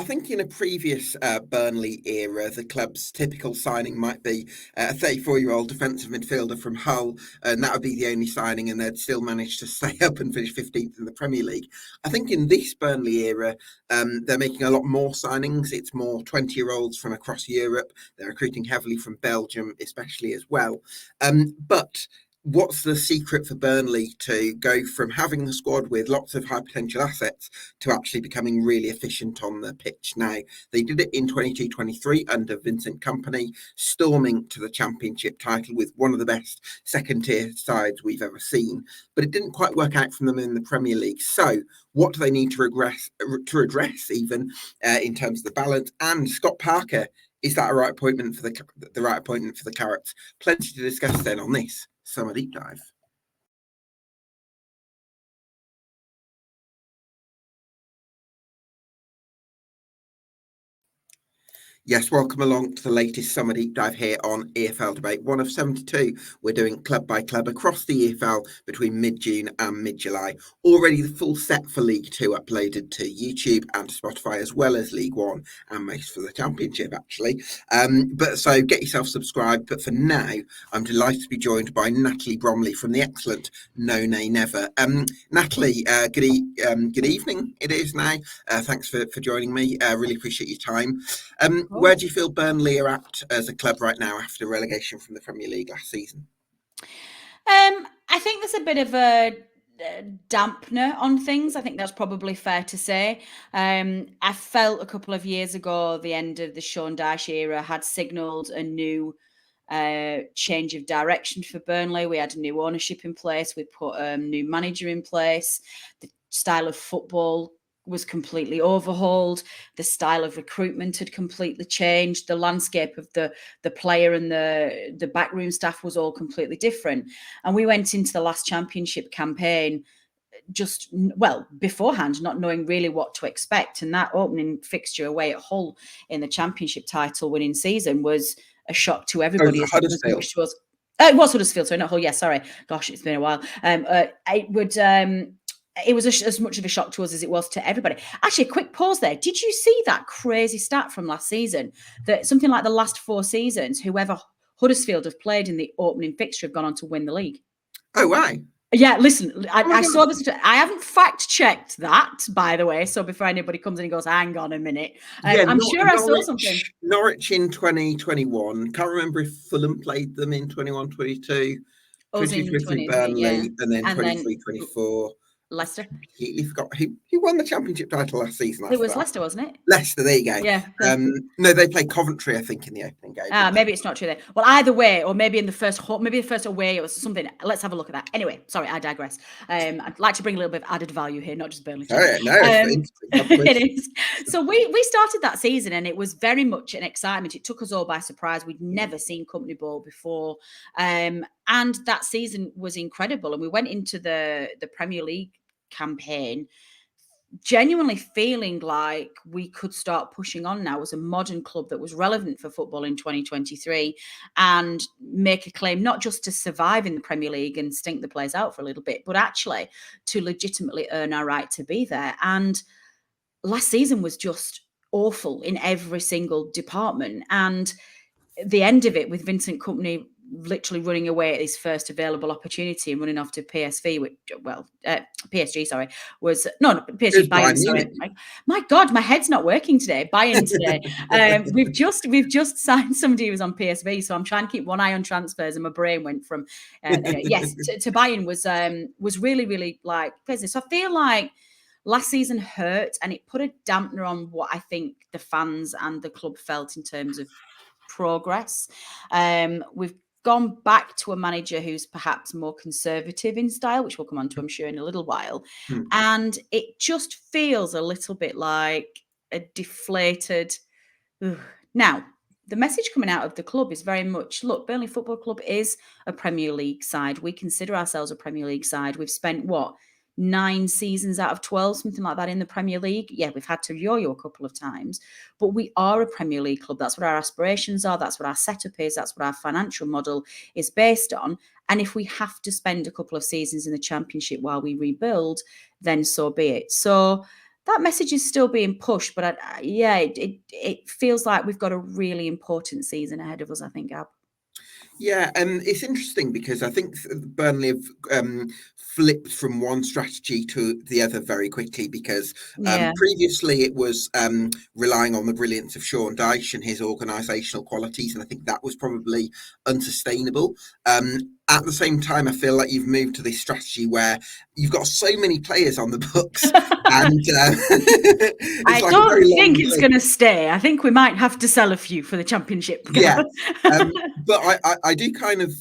I think in a previous Burnley era, the club's typical signing might be a 34-year-old defensive midfielder from Hull, and that would be the only signing, and they'd still manage to stay up and finish 15th in the Premier League. I think in this Burnley era, they're making a lot more signings. It's more 20-year-olds from across Europe. They're recruiting heavily from Belgium, especially as well. But what's the secret for Burnley to go from having the squad with lots of high potential assets to actually becoming really efficient on the pitch? Now, they did it in 22-23 under Vincent Kompany, storming to the championship title with one of the best second tier sides we've ever seen. But it didn't quite work out for them in the Premier League. So what do they need to address even in terms of the balance? And Scott Parker, is that a right appointment for the right appointment for the Clarets? Plenty to discuss then on this Summer Deep Dive. Yes, welcome along to the latest Summer Deep Dive here on EFL Debate, one of 72. We're doing club by club across the EFL between mid-June and mid-July. Already the full set for League Two uploaded to YouTube and Spotify, as well as League One and most for the Championship, actually. But so get yourself subscribed. But for now, I'm delighted to be joined by Natalie Bromley from the excellent No Nay Never. Natalie, good evening it is now. Thanks for joining me. Really appreciate your time. Where do you feel Burnley are at as a club right now after relegation from the Premier League last season? I think there's a bit of a dampener on things. I think that's probably fair to say. I felt a couple of years ago, the end of the Sean Dyche era had signalled a new change of direction for Burnley. We had a new ownership in place. We put a new manager in place. The style of football was completely overhauled. The style of recruitment had completely changed. The landscape of the player and the backroom staff was all completely different. And we went into the last championship campaign beforehand, not knowing really what to expect. And that opening fixture away at Hull in the championship title winning season was a shock to everybody. Oh, Huddersfield. It was Huddersfield, sorry, not Hull. Yeah, sorry. Gosh, it's been a while. It was as much of a shock to us as it was to everybody. Actually, a quick pause there. Did you see that crazy stat from last season that something like the last 4 seasons, whoever Huddersfield have played in the opening fixture have gone on to win the league? Oh, wow. Yeah, listen, I saw this. I haven't fact checked that, by the way. So before anybody comes in and goes, hang on a minute. I'm sure I saw something. Norwich in 2021. Can't remember if Fulham played them in 21-22. 22-23 Burnley, yeah. And then 23-24. Leicester. Completely forgot who won the championship title last season. It was Leicester, wasn't it? Leicester, there you go. Yeah. No, they played Coventry, I think, in the opening game. Maybe it's not true then. Well, either way, or maybe in the first away, it was something. Let's have a look at that. Anyway, sorry, I digress. I'd like to bring a little bit of added value here, not just Burnley. Oh, yeah, no, it is. So we started that season, and it was very much an excitement. It took us all by surprise. We'd never seen Kompany ball before, and that season was incredible. And we went into the Premier League campaign genuinely feeling like we could start pushing on now as a modern club that was relevant for football in 2023 and make a claim not just to survive in the Premier League and stink the place out for a little bit, but actually to legitimately earn our right to be there. And last season was just awful in every single department. And the end of it with Vincent Kompany literally running away at his first available opportunity and running off to PSG, was Bayern. Sorry, my God, my head's not working today. Bayern today. We've just signed somebody who was on PSV, so I'm trying to keep one eye on transfers, and my brain went from to Bayern was really, really like business. So I feel like last season hurt, and it put a dampener on what I think the fans and the club felt in terms of progress. We've gone back to a manager who's perhaps more conservative in style, which we'll come on to, I'm sure, in a little while. And it just feels a little bit like a deflated. Now, the message coming out of the club is very much, look, Burnley Football Club is a Premier League side. We consider ourselves a Premier League side. We've spent, 9 seasons out of 12, something like that in the Premier League. Yeah, we've had to yo-yo a couple of times, but we are a Premier League club. That's what our aspirations are. That's what our setup is. That's what our financial model is based on. And if we have to spend a couple of seasons in the Championship while we rebuild, then so be it. So that message is still being pushed, but it feels like we've got a really important season ahead of us, I think, Gab. Yeah, it's interesting because I think Burnley have flipped from one strategy to the other very quickly because previously it was relying on the brilliance of Sean Dyche and his organisational qualities, and I think that was probably unsustainable. At the same time, I feel like you've moved to this strategy where you've got so many players on the books, and I don't think it's going to stay. I think we might have to sell a few for the Championship. Yeah, but I do kind of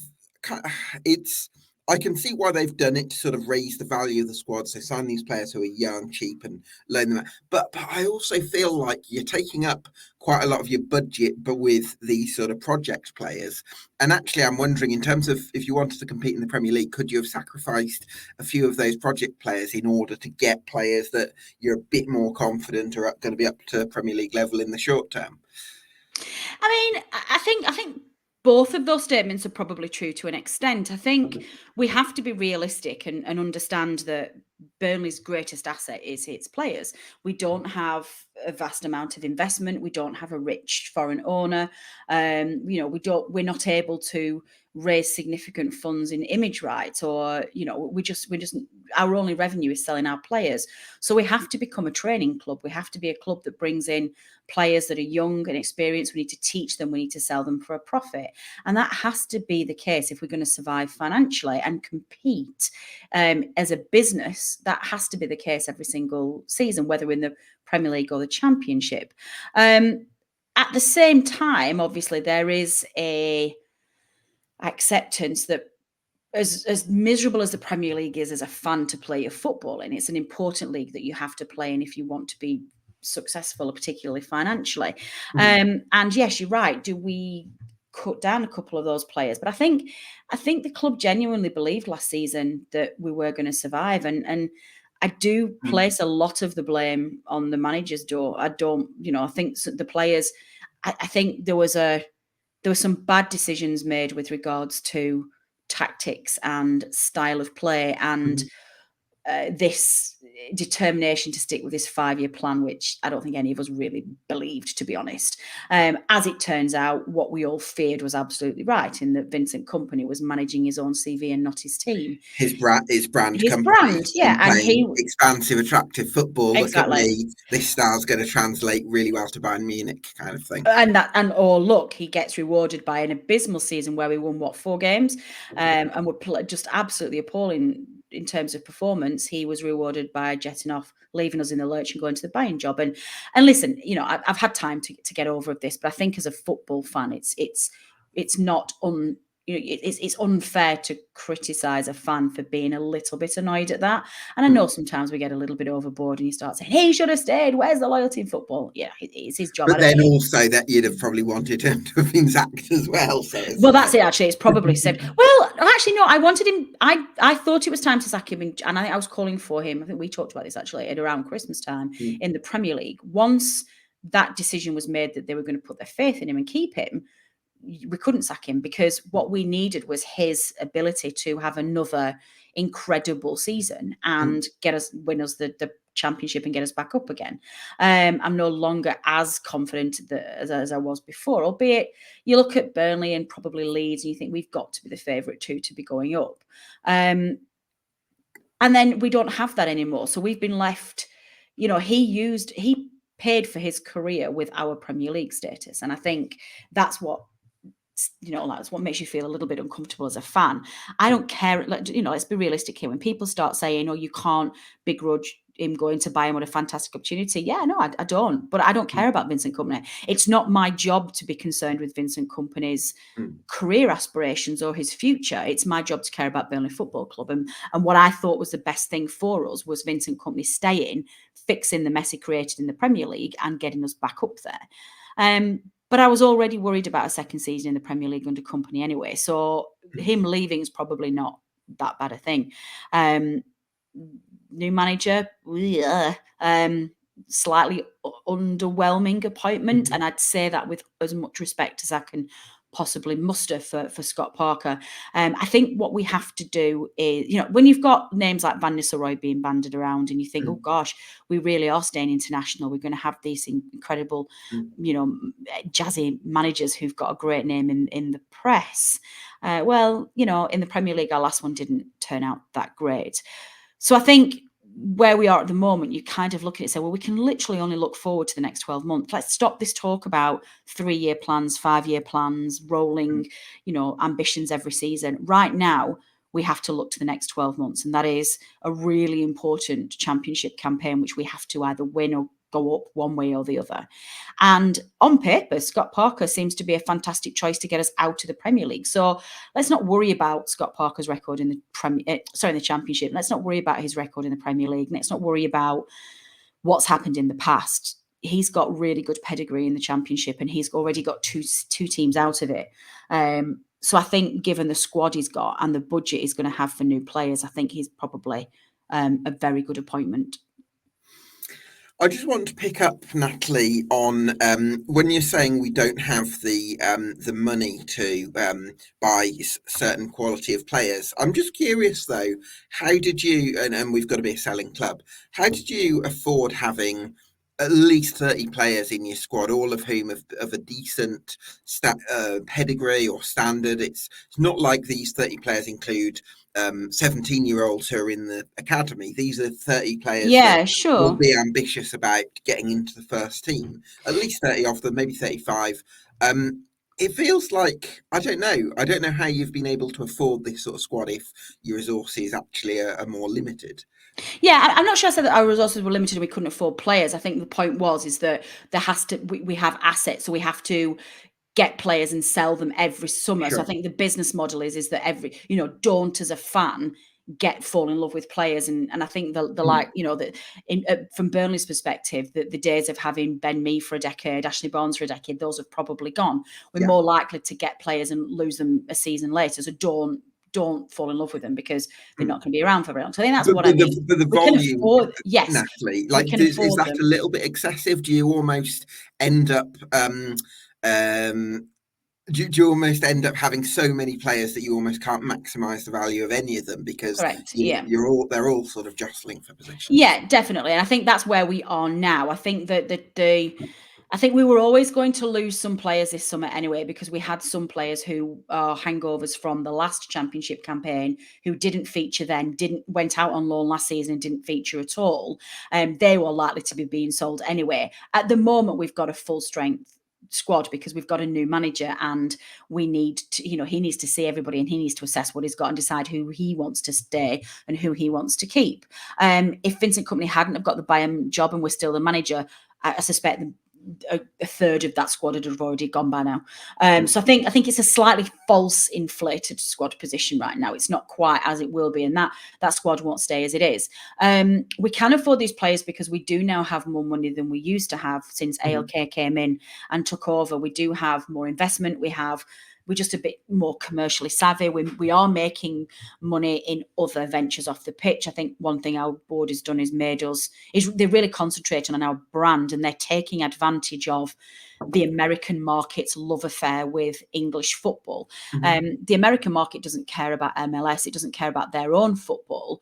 it's. I can see why they've done it to sort of raise the value of the squad. So sign these players who are young, cheap, and loan them out. But I also feel like you're taking up quite a lot of your budget, but with these sort of project players. And actually, I'm wondering, in terms of if you wanted to compete in the Premier League, could you have sacrificed a few of those project players in order to get players that you're a bit more confident are going to be up to Premier League level in the short term? I mean, I think both of those statements are probably true to an extent. I think we have to be realistic and understand that Burnley's greatest asset is its players. We don't have a vast amount of investment. We don't have a rich foreign owner. We're not able to raise significant funds in image rights, or we just our only revenue is selling our players. So we have to become a training club. We have to be a club that brings in players that are young and experienced. We need to teach them. We need to sell them for a profit. And that has to be the case if we're going to survive financially and compete as a business. That has to be the case every single season, whether in the Premier League or the Championship. At the same time, obviously, there is a acceptance that as miserable as the Premier League is as a fan to play your football in, it's an important league that you have to play in if you want to be successful, particularly financially. And yes, you're right. Do we cut down a couple of those players? But I think the club genuinely believed last season that we were going to survive, and I do place a lot of the blame on the manager's door. I don't, I think the players. I think there were some bad decisions made with regards to tactics and style of play, and this determination to stick with this 5-year plan, which I don't think any of us really believed, to be honest. As it turns out, what we all feared was absolutely right, in that Vincent Kompany was managing his own CV and not his team. His brand company, yeah, and he expansive, attractive football. Exactly. Look at me, this style's going to translate really well to Bayern Munich, kind of thing. Look, he gets rewarded by an abysmal season where we won 4 games, and were just absolutely appalling in terms of performance. He was rewarded by jetting off, leaving us in the lurch and going to the Bayern job. And listen, I've had time to get over this, but I think as a football fan, it's not it's unfair to criticize a fan for being a little bit annoyed at that. And I know sometimes we get a little bit overboard and you start saying, he should have stayed. Where's the loyalty in football? Yeah, it's his job. But then also that you'd have probably wanted him to have been sacked as well. Well, that's it, actually. It's probably said, well, actually, no, I wanted him. I thought it was time to sack him. And I think I was calling for him. I think we talked about this actually at around Christmas time in the Premier League. Once that decision was made that they were going to put their faith in him and keep him, we couldn't sack him, because what we needed was his ability to have another incredible season and win us the Championship and get us back up again. I'm no longer as confident as I was before, albeit you look at Burnley and probably Leeds and you think we've got to be the favourite to be going up. And then we don't have that anymore. So we've been left, he paid for his career with our Premier League status. And I think that's what makes you feel a little bit uncomfortable as a fan. I don't care. Let's be realistic here. When people start saying, you can't begrudge him going to Bayern, what a fantastic opportunity. Yeah, no, I don't. But I don't care about Vincent Kompany. It's not my job to be concerned with Vincent Kompany's career aspirations or his future. It's my job to care about Burnley Football Club. And what I thought was the best thing for us was Vincent Kompany staying, fixing the mess he created in the Premier League and getting us back up there. But I was already worried about a second season in the Premier League under Kompany anyway. So him leaving is probably not that bad a thing. New manager, slightly underwhelming appointment. And I'd say that with as much respect as I can possibly muster for Scott Parker. I think what we have to do is, when you've got names like Van Nistelrooy being banded around and you think, oh gosh, we really are staying international. We're going to have these incredible, jazzy managers who've got a great name in the press. Well, in the Premier League, our last one didn't turn out that great. So I think where we are at the moment, you kind of look at it and say, well, we can literally only look forward to the next 12 months. Let's stop this talk about 3-year plans, 5-year plans, rolling, ambitions every season. Right now, we have to look to the next 12 months. And that is a really important championship campaign, which we have to either win or go up one way or the other. And on paper, Scott Parker seems to be a fantastic choice to get us out of the Premier League. So let's not worry about Scott Parker's record in the Championship. Let's not worry about his record in the Premier League. Let's not worry about what's happened in the past. He's got really good pedigree in the Championship, and he's already got two teams out of it. So I think, given the squad he's got and the budget he's going to have for new players, I think he's probably a very good appointment. I just want to pick up, Natalie, on when you're saying we don't have the money to buy certain quality of players. I'm just curious, though, how did you, and we've got to be a selling club, how did you afford having at least 30 players in your squad, all of whom of a decent pedigree or standard? It's not like these 30 players include 17-year-olds who are in the academy. These are 30 players that will be ambitious about getting into the first team. At least 30 of them, maybe 35. It feels like, I don't know how you've been able to afford this sort of squad if your resources actually are more limited. Yeah, I'm not sure I said that our resources were limited and we couldn't afford players. I think the point is that there has to, we have assets, so we have to get players and sell them every summer. Sure. So I think the business model is that every, don't as a fan fall in love with players. And I think the like, that from Burnley's perspective, the days of having Ben Mee for a decade, Ashley Barnes for a decade, those have probably gone. We're more likely to get players and lose them a season later. So don't fall in love with them because they're not going to be around for very long. So I think that's what I mean. But the volume, yes, Natalie, like is that a little bit excessive? Do you almost end up do you almost end up having so many players that you almost can't maximize the value of any of them because they're all sort of jostling for position? Yeah, definitely. And I think that's where we are now. I think that I think we were always going to lose some players this summer anyway, because we had some players who are hangovers from the last championship campaign who didn't feature then, went out on loan last season and didn't feature at all. They were likely to be being sold anyway. At the moment, we've got a full strength squad because we've got a new manager and we need to, he needs to see everybody and he needs to assess what he's got and decide who he wants to stay and who he wants to keep. If Vincent Kompany hadn't have got the Bayern job and we're still the manager, I suspect a third of that squad would have already gone by now. So I think it's a slightly false inflated squad position right now. It's not quite as it will be, and that squad won't stay as it is. We can afford these players because we do now have more money than we used to have since ALK came in and took over. We do have more investment. We're just a bit more commercially savvy. We are making money in other ventures off the pitch. I think one thing our board has done is they're really concentrating on our brand, and they're taking advantage of the American market's love affair with English football. The American market doesn't care about MLS. It doesn't care about their own football.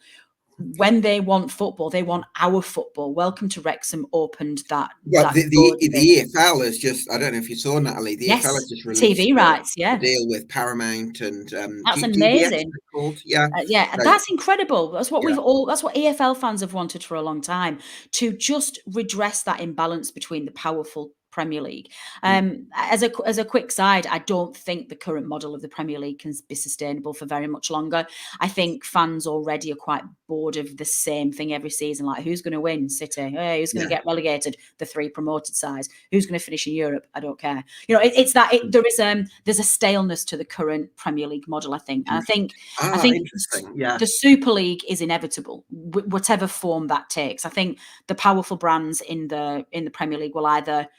When they want football, they want our football. Welcome to Wrexham opened that. Well, the EFL has just, I don't know if you saw, Natalie, the EFL has just released TV rights, a deal with Paramount and that's amazing. That's incredible. That's what that's what EFL fans have wanted for a long time, to just redress that imbalance between the powerful Premier League. As a quick side, I don't think the current model of the Premier League can be sustainable for very much longer. I think fans already are quite bored of the same thing every season. Like, who's going to win? City. Hey, who's going to get relegated? The 3 promoted sides. Who's going to finish in Europe? I don't care. There's a staleness to the current Premier League model, I think. And I think the Super League is inevitable, whatever form that takes. I think the powerful brands in the Premier League will either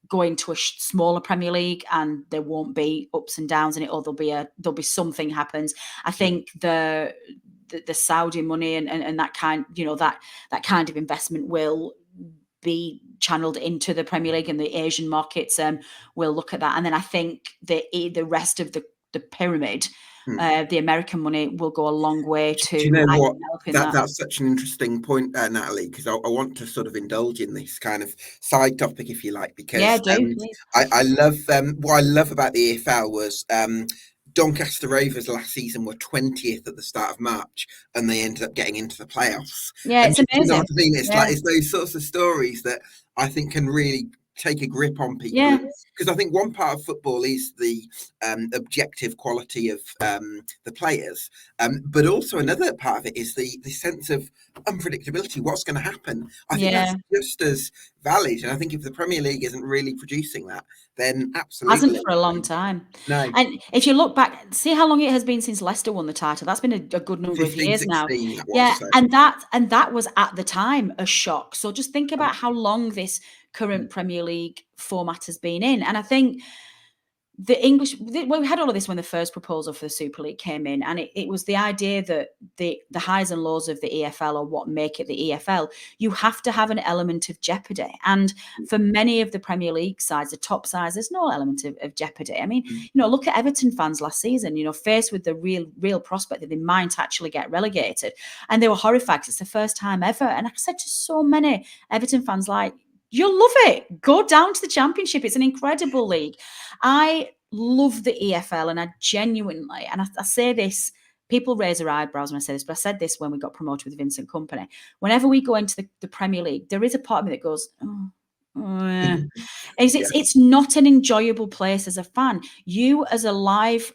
go into a smaller Premier League and there won't be ups and downs in it, or there'll be something happens. I think the Saudi money and that kind, that kind of investment will be channeled into the Premier League, and the Asian markets will look at that. And then I think the rest of the pyramid, the American money will go a long way to Do you know what? helping that. That's such an interesting point, Natalie, because I want to sort of indulge in this kind of side topic, if you like, because I love what I love about the EFL was Doncaster Rovers last season were 20th at the start of March, and they ended up getting into the playoffs. Yeah, it's amazing. You know what I mean? It's like it's those sorts of stories that I think can really take a grip on people, because I think one part of football is the objective quality of the players, but also another part of it is the sense of unpredictability. What's going to happen? I think that's just as valid, and I think if the Premier League isn't really producing that, then absolutely hasn't for a long time. No. And if you look back, see how long it has been since Leicester won the title. That's been a good number of years now. And that was at the time a shock. So just think about how long this current Premier League format has been in. And I think we had all of this when the first proposal for the Super League came in, and it was the idea that the highs and lows of the EFL are what make it the EFL. You have to have an element of jeopardy, and for many of the Premier League sides, the top sides, there's no element of jeopardy. I mean, look at Everton fans last season, faced with the real prospect that they might actually get relegated, and they were horrified. It's the first time ever, and I said to so many Everton fans, like, you'll love it. Go down to the Championship. It's an incredible league. I love the EFL, and I genuinely, and I say this, people raise their eyebrows when I say this, but I said this when we got promoted with Vincent Kompany. Whenever we go into the Premier League, there is a part of me that goes, it's not an enjoyable place as a fan. You as a live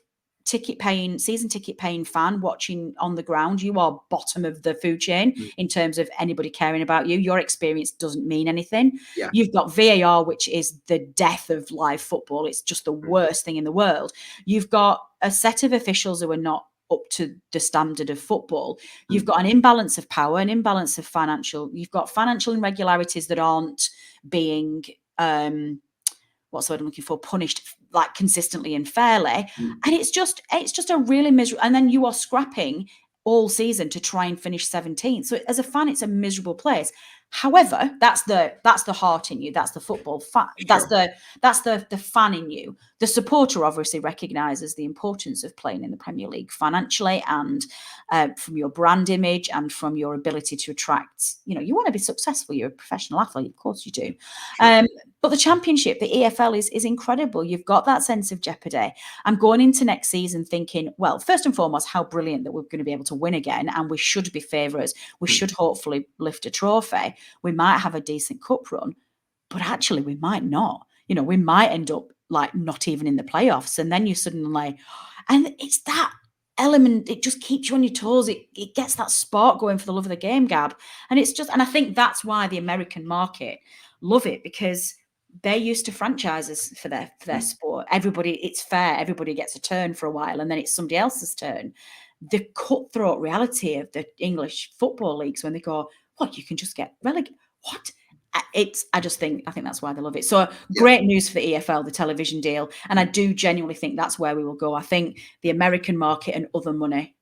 season ticket paying fan watching on the ground, you are bottom of the food chain in terms of anybody caring about you. Your experience doesn't mean anything. You've got VAR, which is the death of live football. It's just the worst thing in the world. You've got a set of officials who are not up to the standard of football. You've got an imbalance of power, an imbalance of you've got financial irregularities that aren't being what's the word I'm looking for, punished like consistently and fairly. And it's just a really miserable, and then you are scrapping all season to try and finish 17th. So as a fan, it's a miserable place. However, that's the heart in you. That's the football fan. That's the fan in you. The supporter obviously recognises the importance of playing in the Premier League financially, and from your brand image and from your ability to attract. You want to be successful. You're a professional athlete, of course you do. But the Championship, the EFL, is incredible. You've got that sense of jeopardy. I'm going into next season thinking, well, first and foremost, how brilliant that we're going to be able to win again, and we should be favourites. We should hopefully lift a trophy. We might have a decent cup run, but actually we might not. We might end up like not even in the playoffs, and then you suddenly, and it's that element, it just keeps you on your toes. It gets that spark going for the love of the game, Gab. And I think that's why the American market love it, because they're used to franchises for their sport. It's fair. Everybody gets a turn for a while, and then it's somebody else's turn. The cutthroat reality of the English football leagues, when they go, what, you can just get relegated? What? I think that's why they love it. So great news for the EFL, the television deal. And I do genuinely think that's where we will go. I think the American market and other money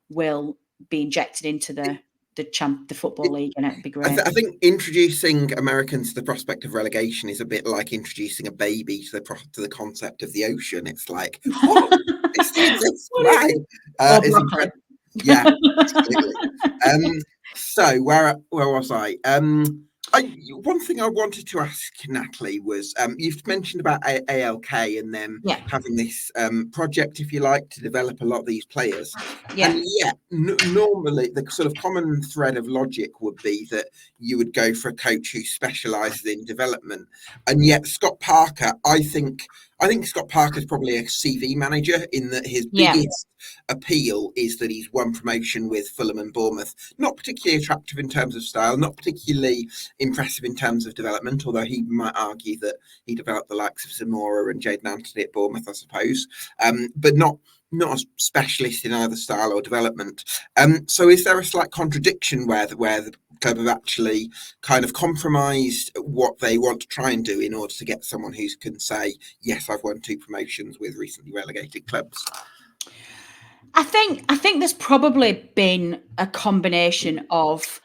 will be injected into the football league, and it'd be great. I think introducing Americans to the prospect of relegation is a bit like introducing a baby to the concept of the ocean. It's like, oh, it's right. It's incredible. Yeah, absolutely. So where was I? One thing I wanted to ask Natalie was, you've mentioned about ALK and them having this project, if you like, to develop a lot of these players. And normally the sort of common thread of logic would be that you would go for a coach who specialises in development. And yet Scott Parker, I think Scott Parker's probably a CV manager, in that his biggest appeal is that he's won promotion with Fulham and Bournemouth. Not particularly attractive in terms of style, not particularly impressive in terms of development, although he might argue that he developed the likes of Zamora and Jayden Anthony at Bournemouth, I suppose, but not a specialist in either style or development. So is there a slight contradiction where the club have actually kind of compromised what they want to try and do in order to get someone who can say, yes, I've won 2 promotions with recently relegated clubs? I think there's probably been a combination of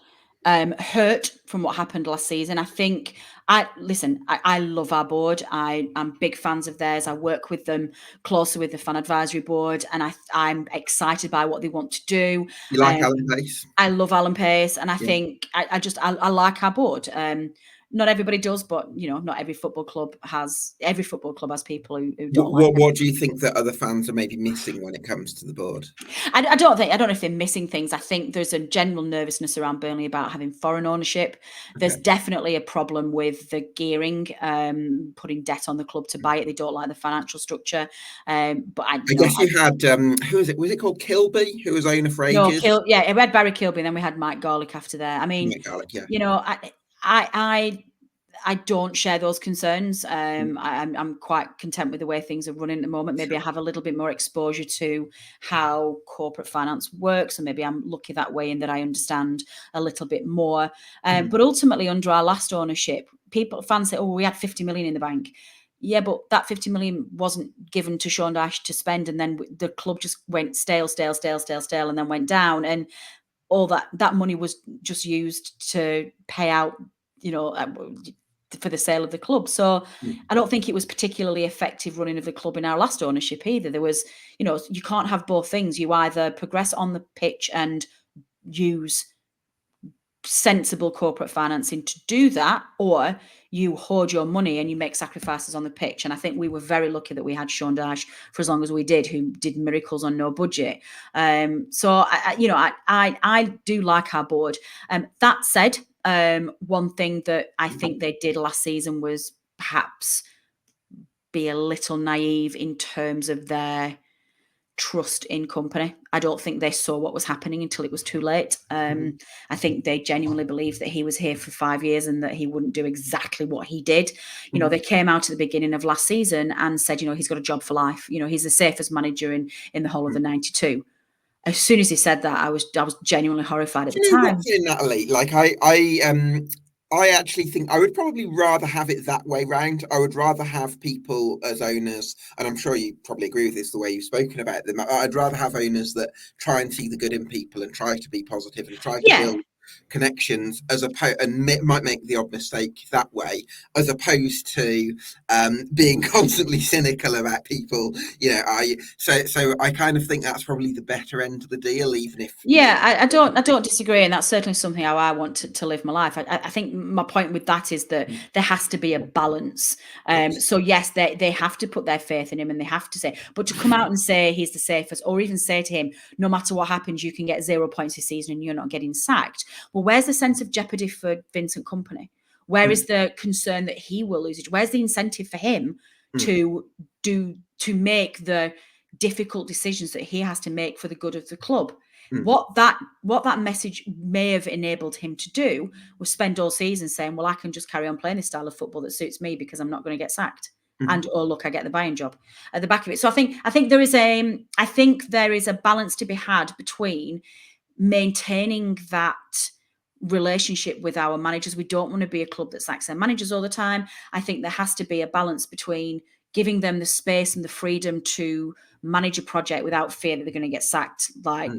hurt from what happened last season. I think I love our board. I'm big fans of theirs. I work with them closely with the fan advisory board, and I'm excited by what they want to do. You like Alan Pace? I love Alan Pace, and I think I like our board. Not everybody does, but not every football club has people who don't like it. What do you think that other fans are maybe missing when it comes to the board? I don't know if they're missing things. I think there's a general nervousness around Burnley about having foreign ownership. There's definitely a problem with the gearing, putting debt on the club to buy it. They don't like the financial structure. But I guess you had who is it? Was it called Kilby, who was owner for ages? No, we had Barry Kilby, and then we had Mike Garlick after there. I mean, Mike Garlick, yeah. I don't share those concerns. I'm quite content with the way things are running at the moment. Maybe I have a little bit more exposure to how corporate finance works, and maybe I'm lucky that way in that I understand a little bit more. But ultimately, under our last ownership, fans say, "Oh, we had 50 million in the bank." Yeah, but that 50 million wasn't given to Sean Dyche to spend, and then the club just went stale, and then went down, and all that money was just used to pay out, for the sale of the club. So I don't think it was particularly effective running of the club in our last ownership either. There was, you can't have both things. You either progress on the pitch and use sensible corporate financing to do that, or you hoard your money and you make sacrifices on the pitch. And I think we were very lucky that we had Sean Dyche for as long as we did, who did miracles on no budget. So I do like our board. That said, one thing that I think they did last season was perhaps be a little naive in terms of their trust in Kompany. I don't think they saw what was happening until it was too late. I think they genuinely believed that he was here for 5 years and that he wouldn't do exactly what he did. They came out at the beginning of last season and said, he's got a job for life. He's the safest manager in the whole of the 92. As soon as he said that, I was genuinely horrified at the time. Natalie, like I actually think I would probably rather have it that way round. I would rather have people as owners, and I'm sure you probably agree with this, the way you've spoken about them. I'd rather have owners that try and see the good in people and try to be positive and try to build connections, as opposed, and might make the odd mistake that way, as opposed to being constantly cynical about people. So I kind of think that's probably the better end of the deal, even if I don't disagree, and that's certainly something how I want to live my life. I think my point with that is that there has to be a balance. So yes, they have to put their faith in him, and they have to say, but to come out and say he's the safest, or even say to him, no matter what happens, you can get 0 points this season and you're not getting sacked. Well, where's the sense of jeopardy for Vincent Kompany? Where is the concern that he will lose it? Where's the incentive for him to make the difficult decisions that he has to make for the good of the club? What that message may have enabled him to do was spend all season saying, well, I can just carry on playing this style of football that suits me because I'm not going to get sacked. And oh, look, I get the Bayern job at the back of it. So I think there is a balance to be had between maintaining that relationship with our managers. We don't want to be a club that sacks their managers all the time. I think there has to be a balance between giving them the space and the freedom to manage a project without fear that they're going to get sacked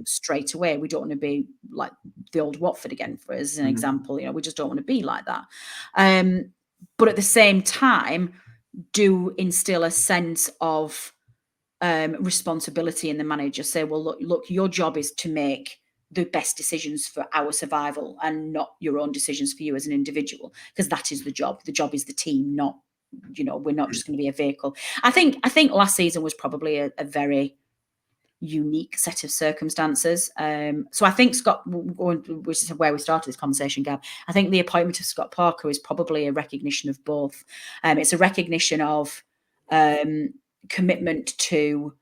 straight away. We don't want to be like the old Watford again, for as an example. We just don't want to be like that. But at the same time, do instill a sense of responsibility in the manager. Say, well, look, your job is to make the best decisions for our survival and not your own decisions for you as an individual, because that is the job. The job is the team, not, we're not just going to be a vehicle. I think last season was probably a very unique set of circumstances. So I think Scott, which is where we started this conversation, Gab, I think the appointment of Scott Parker is probably a recognition of both. It's a recognition of commitment to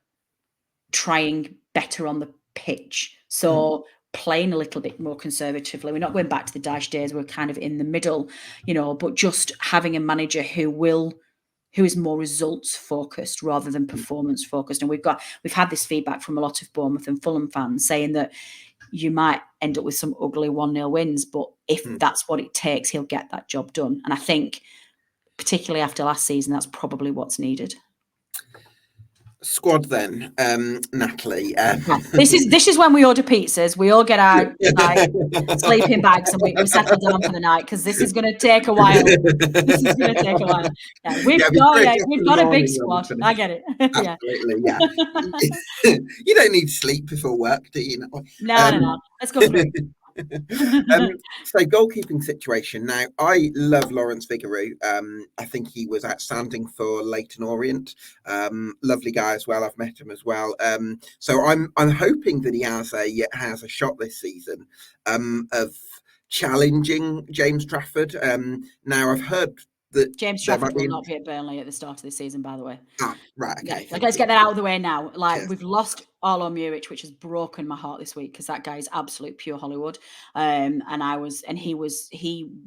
trying better on the pitch. So playing a little bit more conservatively. We're not going back to the Dyche days. We're kind of in the middle, but just having a manager who is more results focused rather than performance focused. And we've had this feedback from a lot of Bournemouth and Fulham fans saying that you might end up with some ugly 1-0 wins, but if that's what it takes, he'll get that job done. And I think, particularly after last season, that's probably what's needed. Squad then, Natalie. This is when we order pizzas. We all get our sleeping bags and we settle down for the night because this is going to take a while. This is going to take a while. Yeah, we've got a big squad. I get it. Absolutely, yeah. You don't need sleep before work, do you? No. Let's go through. So goalkeeping situation. Now, I love Lawrence Vigouroux. I think he was outstanding for Leyton Orient. Lovely guy as well. I've met him as well. So I'm hoping that he has a shot this season of challenging James Trafford. Now I've heard that James Trafford will not be at Burnley at the start of the season, by the way. Right, okay. Yeah, let's get that out of the way now. We've lost Arlo Muric, which has broken my heart this week because that guy is absolute pure Hollywood. He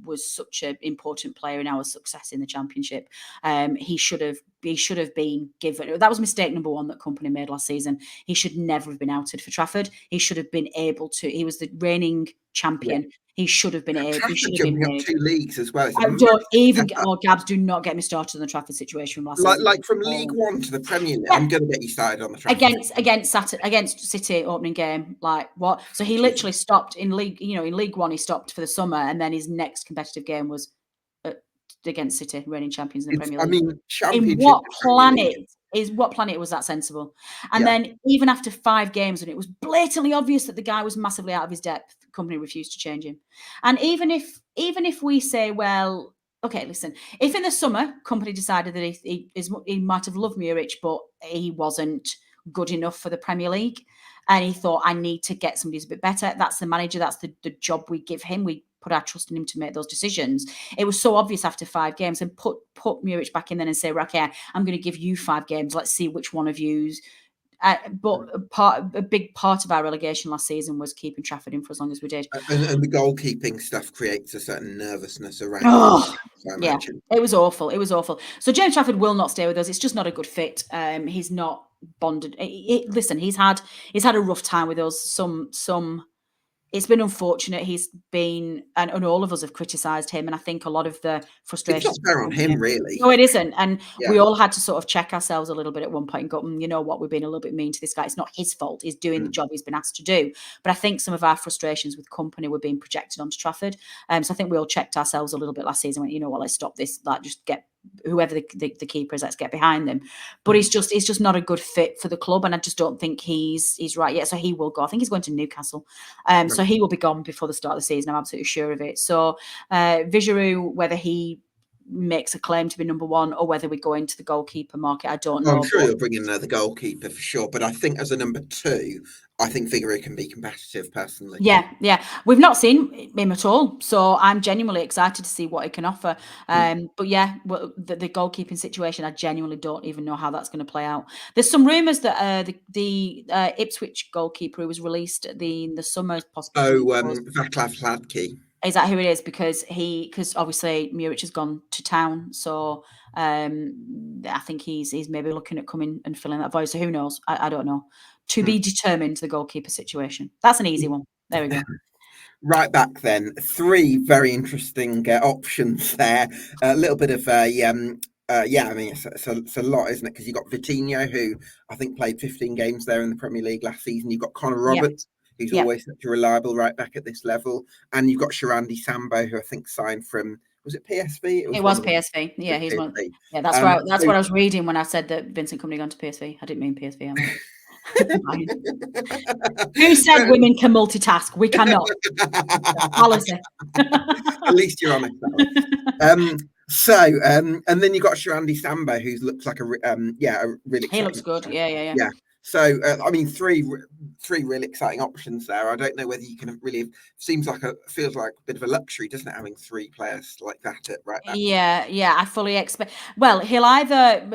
was such an important player in our success in the Championship. He should have been given. That was mistake number one that Kompany made last season. He should never have been outed for Trafford. He should have been able to. He was the reigning champion. Yeah. He should have been able. He should have been jumping up 2 leagues as well. Don't even get Gabs. Do not get me started on the Trafford situation from last season. Like from League One to the Premier League. Yeah. I'm going to get you started on the Trafford against City opening game. Like what? So he literally stopped in League. In League One he stopped for the summer, and then his next competitive game was against City, reigning champions in the Premier League. I mean, in what planet was that sensible? And then even after 5 games, and it was blatantly obvious that the guy was massively out of his depth, Kompany refused to change him. And even if we say, well, okay, listen, if in the summer Kompany decided that he might have loved Muric, but he wasn't good enough for the Premier League, and he thought, I need to get somebody who's a bit better. That's the manager. That's the job we give him. We put our trust in him to make those decisions. It was so obvious after 5 games, and put Muric back in then and say, okay, I'm going to give you 5 games. Let's see which one of you's. But a big part of our relegation last season was keeping Trafford in for as long as we did. And the goalkeeping stuff creates a certain nervousness around. It was awful. It was awful. So James Trafford will not stay with us. It's just not a good fit. He's not bonded. Listen, he's had a rough time with us. Some. It's been unfortunate. He's been, and all of us have criticised him. And I think a lot of the frustration. It's not fair on him, really. No, it isn't. And we all had to sort of check ourselves a little bit at one point and go, you know what, we've been a little bit mean to this guy. It's not his fault. He's doing the job he's been asked to do. But I think some of our frustrations with Kompany were being projected onto Trafford. So I think we all checked ourselves a little bit last season. Went, you know what, let's stop this. Like, just get whoever the keeper is, let's get behind them. But he's just not a good fit for the club, and I just don't think he's right yet. So he will go. I think he's going to Newcastle. So he will be gone before the start of the season. I'm absolutely sure of it. So Vigouroux, whether he makes a claim to be number 1 or whether we go into the goalkeeper market, I don't know. I'm sure he'll bring in another goalkeeper for sure, but I think as a number 2, I think Vigouroux can be competitive personally. Yeah. We've not seen him at all, so I'm genuinely excited to see what he can offer. But yeah, the goalkeeping situation, I genuinely don't even know how that's going to play out. There's some rumours that the Ipswich goalkeeper who was released in the summer possibly. Václav Hladký. Is that who it is? Because obviously Muric has gone to town, so I think he's maybe looking at coming and filling that void. So who knows? I don't know. To be determined, the goalkeeper situation. That's an easy one. There we go. Right back then, 3 very interesting options there. A little bit of I mean, it's a lot, isn't it? Because you've got Vitinho, who I think played 15 games there in the Premier League last season. You've got Connor Roberts. Who's always such a reliable right back at this level. And you've got Sharandi Sambo, who I think signed from, was it PSV? It was PSV. Yeah, he's one. Yeah, that's right. That's what I was reading when I said that Vincent Kompany gone to PSV. I didn't mean PSV. Who said women can multitask? We cannot. Policy. At least you're honest. And then you've got Sharandi Sambo, who looks like a really. He looks good. Yeah. So, I mean, three really exciting options there. I don't know whether you can really. Feels like a bit of a luxury, doesn't it, having 3 players like that at right back? Yeah. I fully expect. Well, he'll either.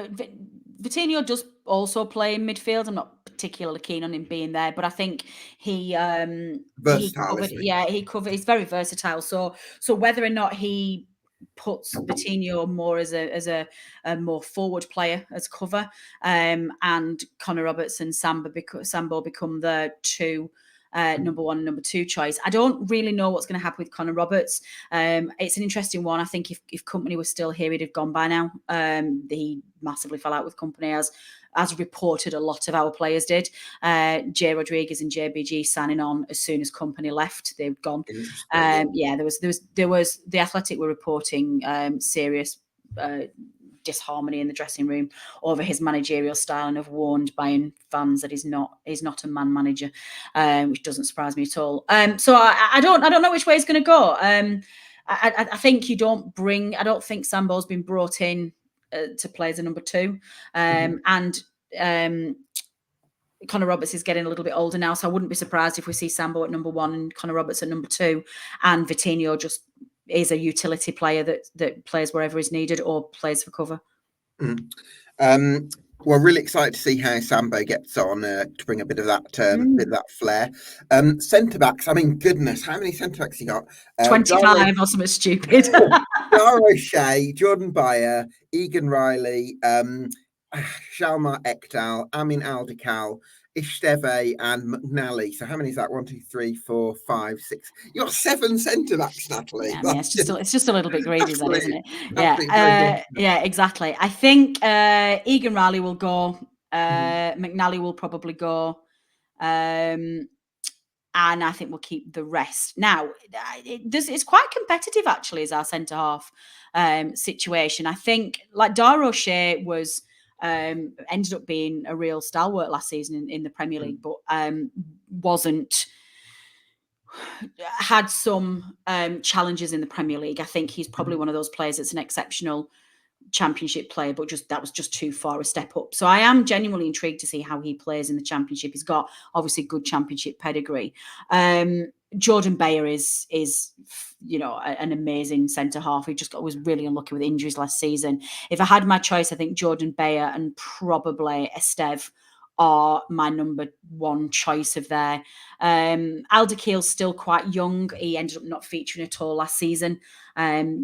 Vitinho does also play in midfield. I'm not particularly keen on him being there, but I think versatile. He's very versatile. So whether or not he puts Vitinho more as a more forward player as cover, and Connor Roberts and Sambo become the 2 number 1 and number 2 choice. I don't really know what's going to happen with Connor Roberts. It's an interesting one. I think if Kompany was still here, he'd have gone by now. He massively fell out with Kompany, as reported a lot of our players did. Jay Rodriguez and JBG signing on as soon as Kompany left. They've gone. There was the Athletic were reporting serious disharmony in the dressing room over his managerial style, and have warned Bayern fans that he's not a man manager, which doesn't surprise me at all. So I don't know which way it's going to go. I think I don't think Sambo's been brought in to play as a number 2, and Connor Roberts is getting a little bit older now, so I wouldn't be surprised if we see Sambo at number 1 and Connor Roberts at number 2, and Vitinho just is a utility player that plays wherever is needed or plays for cover. Well, really excited to see how Sambo gets on to bring a bit of that flair. Centre backs, I mean, goodness, how many centre backs you got? 25 or something stupid. Dara O'Shea, Jordan Bayer, Egan Riley, Shalmar Ekdal, Amin Aldikal, Ishteve and McNally. So how many is that? 1, 2, 3, 4, 5, 6. You got 7 centre backs, Natalie. Yeah, it's just a little bit greedy, then, isn't it? Yeah, exactly. I think Egan Riley will go. McNally will probably go. And I think we'll keep the rest. Now, it's quite competitive, actually, as our centre-half situation. I think, like, Dara O'Shea was ended up being a real stalwart last season in the Premier League, but had some challenges in the Premier League. I think he's probably one of those players that's an exceptional Championship player, but that was just too far a step up. So I am genuinely intrigued to see how he plays in the Championship. He's got obviously good Championship pedigree. Jordan Bayer is an amazing centre half. He was really unlucky with injuries last season. If I had my choice, I think Jordan Bayer and probably Esteve are my number 1 choice of there. Alderkeel's still quite young. He ended up not featuring at all last season,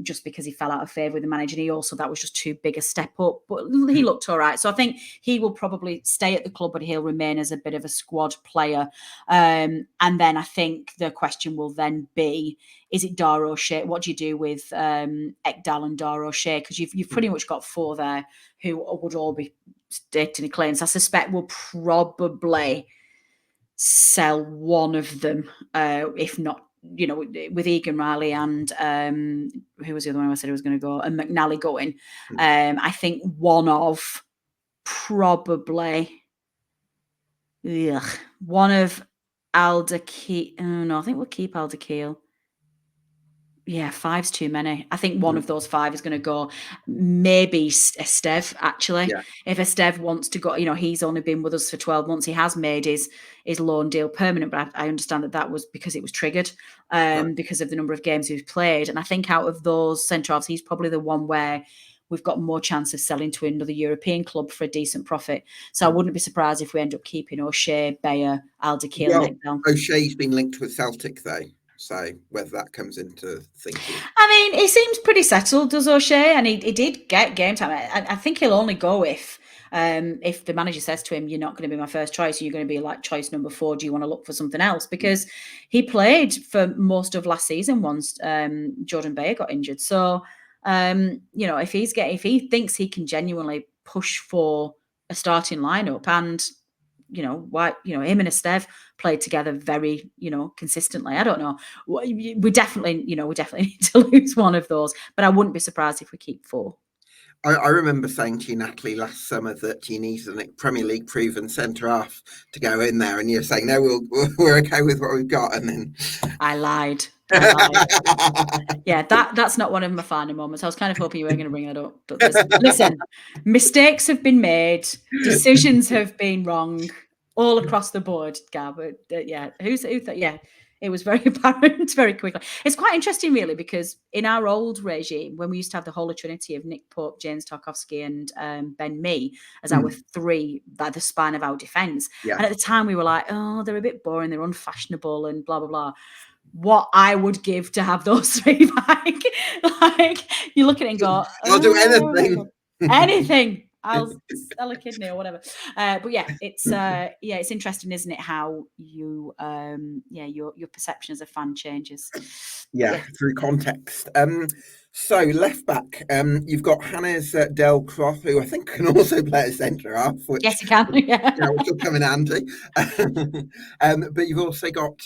just because he fell out of favour with the manager. And that was just too big a step up. But he looked all right. So I think he will probably stay at the club, but he'll remain as a bit of a squad player. And then I think the question will then be, is it Dara O'Shea? What do you do with Ekdal and Dara O'Shea? Because you've pretty much got 4 there who would all be stating claims. I suspect we'll probably sell one of them, if not, with Egan Riley and who was the other one I said I was going to go, and McNally going. I think one of Alderkeel. No, I think we'll keep Alderkeel. Yeah, 5's too many. I think one of those 5 is going to go. Maybe Esteve, actually. Yeah. If Esteve wants to go, he's only been with us for 12 months. He has made his loan deal permanent, but I understand that was because it was triggered because of the number of games he's played. And I think out of those centre-halves, he's probably the one where we've got more chance of selling to another European club for a decent profit. So I wouldn't be surprised if we end up keeping O'Shea, Bayer, Alderkeel, and Ekdal. O'Shea's been linked with Celtic, though. So whether that comes into thinking. I mean, he seems pretty settled, does O'Shea? And he did get game time. I think he'll only go if the manager says to him, you're not going to be my first choice, you're going to be like choice number 4. Do you want to look for something else? Because he played for most of last season once Jordan Bayer got injured. So, if he thinks he can genuinely push for a starting lineup, and him and Esteve played together very, consistently. I don't know. We definitely need to lose one of those, but I wouldn't be surprised if we keep 4. I remember saying to you, Natalie, last summer that you needed a Premier League proven centre half to go in there, and you're saying no, we're okay with what we've got, and then I lied. Yeah, that's not one of my finer moments. I was kind of hoping you were going to bring that up. But listen, mistakes have been made, decisions have been wrong all across the board, Gab. Who thought? Yeah, it was very apparent very quickly. It's quite interesting, really, because in our old regime, when we used to have the Holy Trinity of Nick Pope, James Tarkowski, and Ben Mee as our 3, the spine of our defence, and at the time we were like, oh, they're a bit boring, they're unfashionable, and blah blah blah. What I would give to have those 3 back. Like, you look at it and go, I'll do anything. Anything. I'll sell a kidney or whatever. But yeah, it's interesting, isn't it? How you, your perception as a fan changes. Yeah, through context. So left back, you've got Hannes Del Croft, who I think can also play at centre half, yes, you can. which will come in handy. But you've also got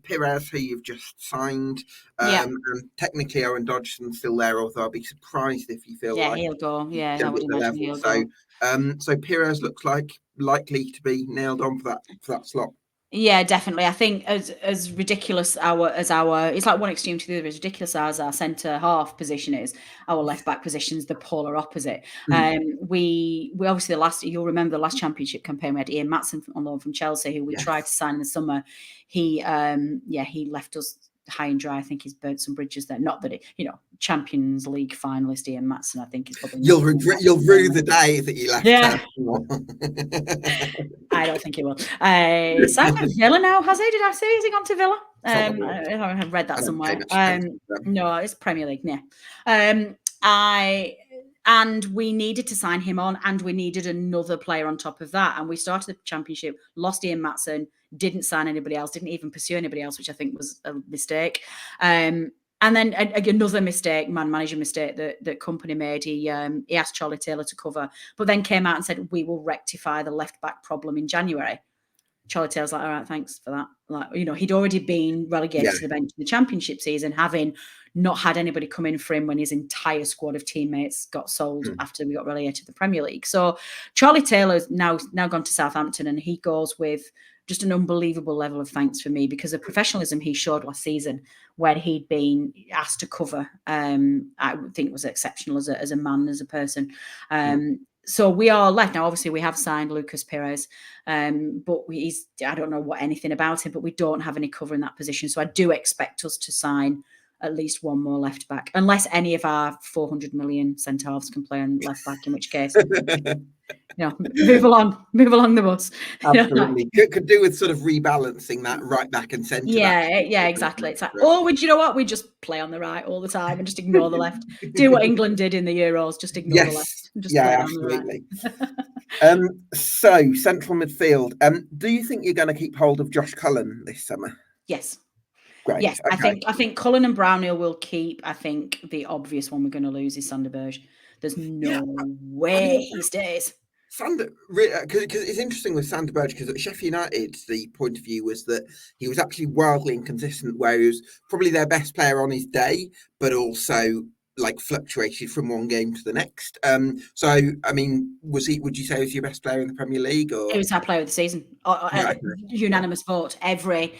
Pires, who you've just signed, and technically Owen Dodgson's still there. Although I'll be surprised if you feel like he'll go. Yeah, I would the imagine level. he'll So, go. So Pires looks like likely to be nailed on for that slot. Yeah, definitely. I think as ridiculous as our it's like one extreme to the other. As ridiculous as our centre half position is, our left back position is the polar opposite. We obviously you'll remember the last championship campaign we had Ian Maatsen on loan from Chelsea, who we tried to sign in the summer. He left us high and dry. I think he's burnt some bridges there. Not that Champions League finalist Ian Maatsen, I think is probably you'll rue the day that you left. Yeah. I don't think he will. Simon Villa now, has he? Did I say? Has he gone to Villa? I have read that somewhere. No, it's Premier League. Yeah. And we needed to sign him on, and we needed another player on top of that. And we started the championship, lost Ian Maatsen, didn't sign anybody else, didn't even pursue anybody else, which I think was a mistake. And then another mistake, manager mistake that Kompany made. He asked Charlie Taylor to cover, but then came out and said, we will rectify the left back problem in January. Charlie Taylor's like, all right, thanks for that. Like, he'd already been relegated to the bench in the championship season, having not had anybody come in for him when his entire squad of teammates got sold after we got relegated to the Premier League. So Charlie Taylor's now gone to Southampton, and he goes with just an unbelievable level of thanks for me because of professionalism he showed last season when he'd been asked to cover. I would think was exceptional as a man, as a person. So we are left now. Obviously, we have signed Lucas Pires, but I don't know anything about him, but we don't have any cover in that position. So I do expect us to sign at least one more left back, unless any of our 400 million centre halves can play on left back, in which case, move along the bus. Absolutely. Could do with sort of rebalancing that right back and centre. Yeah, exactly. It's like, you know what? We just play on the right all the time and just ignore the left. Do what England did in the Euros, just ignore the left. Just play absolutely. On the right. So central midfield. Do you think you're going to keep hold of Josh Cullen this summer? Yes. Great. Yes, okay. I think Cullen and Brownhill will keep. I think the obvious one we're going to lose is Sander Berge. There's no way he stays. Sander, because it's interesting with Sander Berge, because at Sheffield United, the point of view was that he was actually wildly inconsistent, where he was probably their best player on his day, but also like fluctuated from one game to the next. So I mean, would you say he was your best player in the Premier League? Or he was our player of the season? Unanimous vote. Every